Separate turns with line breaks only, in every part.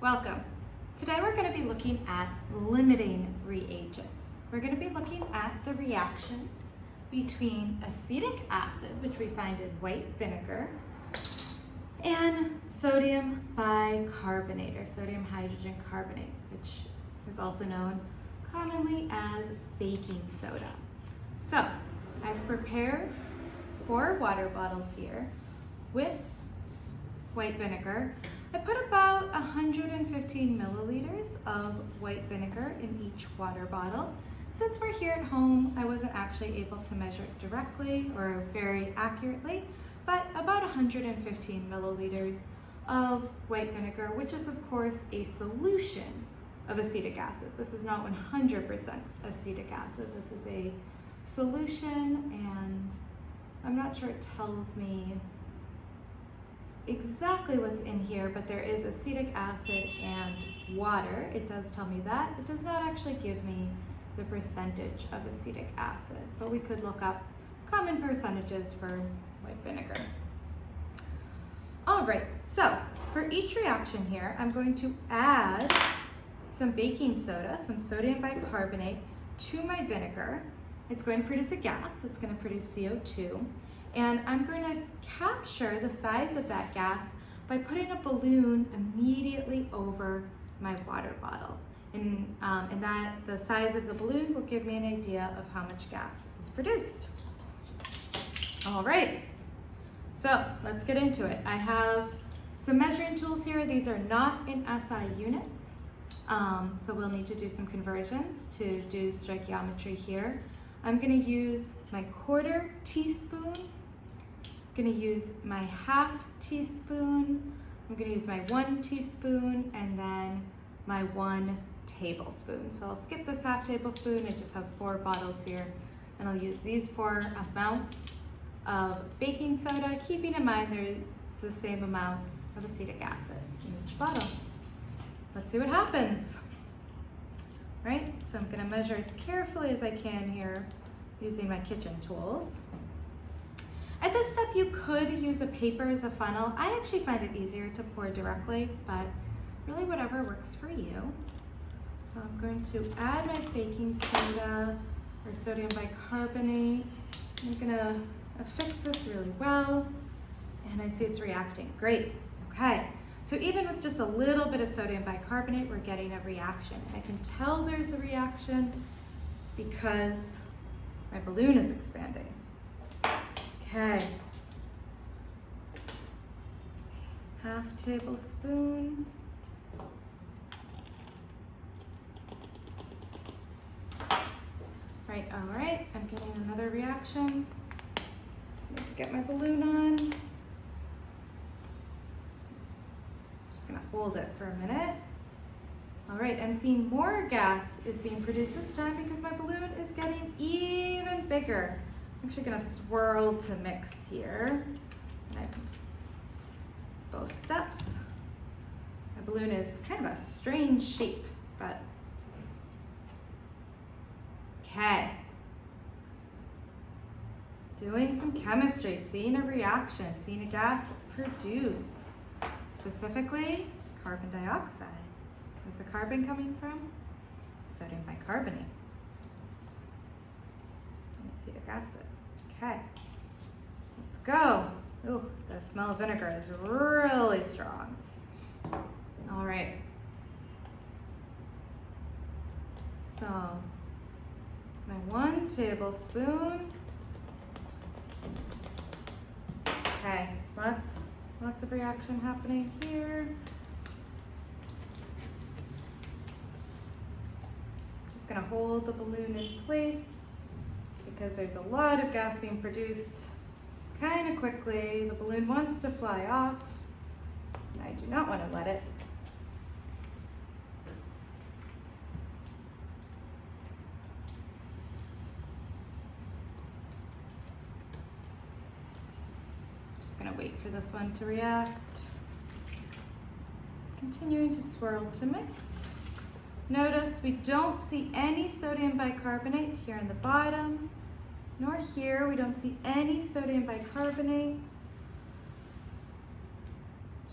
Welcome. Today we're going to be looking at limiting reagents. We're going to be looking at the reaction between acetic acid, which we find in white vinegar, and sodium bicarbonate, or sodium hydrogen carbonate, which is also known commonly as baking soda. So I've prepared 4 water bottles here with white vinegar. I put about 115 milliliters of white vinegar in each water bottle. Since we're here at home, I wasn't actually able to measure it directly or very accurately, but about 115 milliliters of white vinegar, which is of course a solution of acetic acid. This is not 100% acetic acid. This is a solution, and I'm not sure it tells me exactly what's in here, but there is acetic acid and water. It does tell me that. It does not actually give me the percentage of acetic acid, but we could look up common percentages for white vinegar. All right, so for each reaction here, I'm going to add some baking soda, some sodium bicarbonate to my vinegar. It's going to produce a gas. It's going to produce CO2. And I'm going to capture the size of that gas by putting a balloon immediately over my water bottle. And that the size of the balloon will give me an idea of how much gas is produced. All right, so let's get into it. I have some measuring tools here. These are not in SI units, so we'll need to do some conversions to do stoichiometry here. I'm going to use my 1/4 teaspoon. I'm going to use my 1/2 teaspoon. I'm going to use my 1 teaspoon, and then my 1 tablespoon. So I'll skip this 1/2 tablespoon. I just have 4 bottles here, and I'll use these 4 amounts of baking soda, keeping in mind there's the same amount of acetic acid in each bottle. Let's see what happens. Right, so I'm going to measure as carefully as I can here using my kitchen tools. At this step, you could use a paper as a funnel. I actually find it easier to pour directly, but really whatever works for you. So I'm going to add my baking soda or sodium bicarbonate. I'm going to affix this really well, and I see it's reacting. Great. Okay. So even with just a little bit of sodium bicarbonate, we're getting a reaction. And I can tell there's a reaction because my balloon is expanding. Okay. 1/2 tablespoon. Right, all right, I'm getting another reaction. I need to get my balloon on. Gonna hold it for a minute. All right, I'm seeing more gas is being produced this time because my balloon is getting even bigger. I'm actually gonna swirl to mix here. And both steps. My balloon is kind of a strange shape, but okay. Doing some chemistry, seeing a reaction, seeing a gas produce. Specifically, carbon dioxide. Where's the carbon coming from? Sodium bicarbonate. And acetic acid. Okay, let's go. Ooh, the smell of vinegar is really strong. All right. So, my 1 tablespoon. Okay, lots of reaction happening here. Just gonna hold the balloon in place because there's a lot of gas being produced kind of quickly. The balloon wants to fly off, and I do not want to let it. Gonna wait for this one to react. Continuing to swirl to mix. Notice we don't see any sodium bicarbonate here in the bottom, nor here. We don't see any sodium bicarbonate.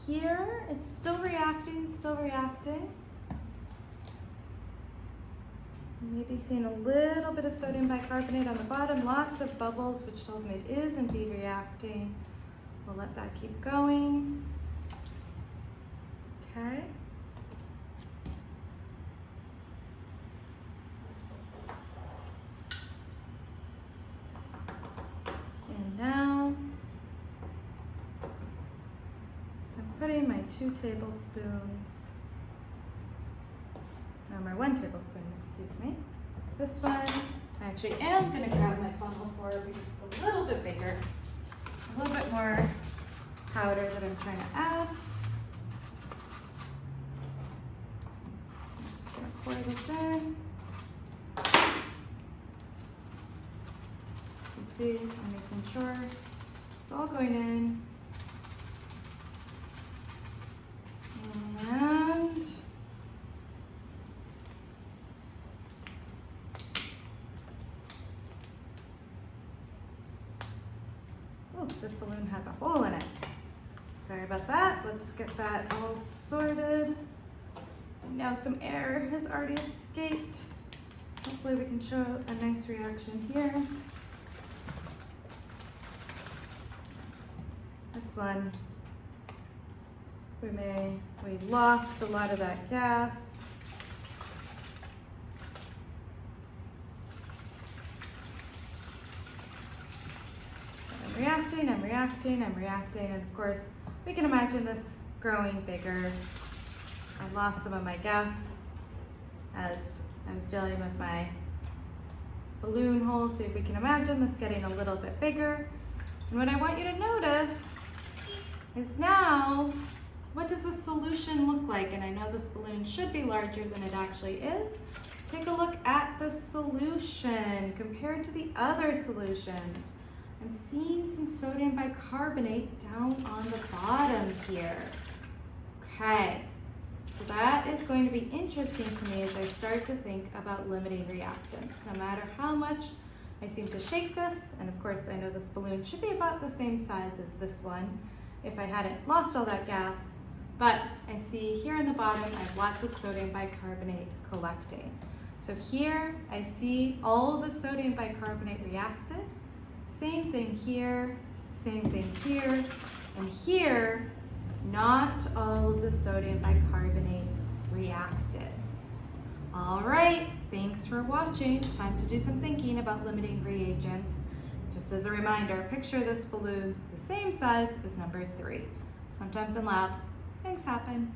Here, it's still reacting, still still reacting. Maybe seeing a little bit of sodium bicarbonate on the bottom, lots of bubbles, which tells me it is indeed reacting. We'll let that keep going. Okay. And now I'm putting my 2 tablespoons, no, my 1 tablespoon, excuse me. This one, I actually am going to grab my funnel for because it's a little bit bigger, a little bit more powder that I'm trying to add. I'm just going to pour this in. You can see I'm making sure it's all going in. And oh, this balloon has a hole in it. Sorry about that. Let's get that all sorted. And now some air has already escaped. Hopefully we can show a nice reaction here. This one, we lost a lot of that gas. I'm reacting, and of course, we can imagine this growing bigger. I lost some of my gas as I was dealing with my balloon hole, so we can imagine this getting a little bit bigger. And what I want you to notice is now, what does the solution look like? And I know this balloon should be larger than it actually is. Take a look at the solution compared to the other solutions. I'm seeing some sodium bicarbonate down on the bottom here. Okay, so that is going to be interesting to me as I start to think about limiting reactants. No matter how much I seem to shake this, and of course I know this balloon should be about the same size as this one if I hadn't lost all that gas, but I see here in the bottom I have lots of sodium bicarbonate collecting. So here I see all the sodium bicarbonate reacted. Same thing here, and here, not all of the sodium bicarbonate reacted. All right, thanks for watching. Time to do some thinking about limiting reagents. Just as a reminder, picture this balloon the same size as number 3. Sometimes in lab, things happen.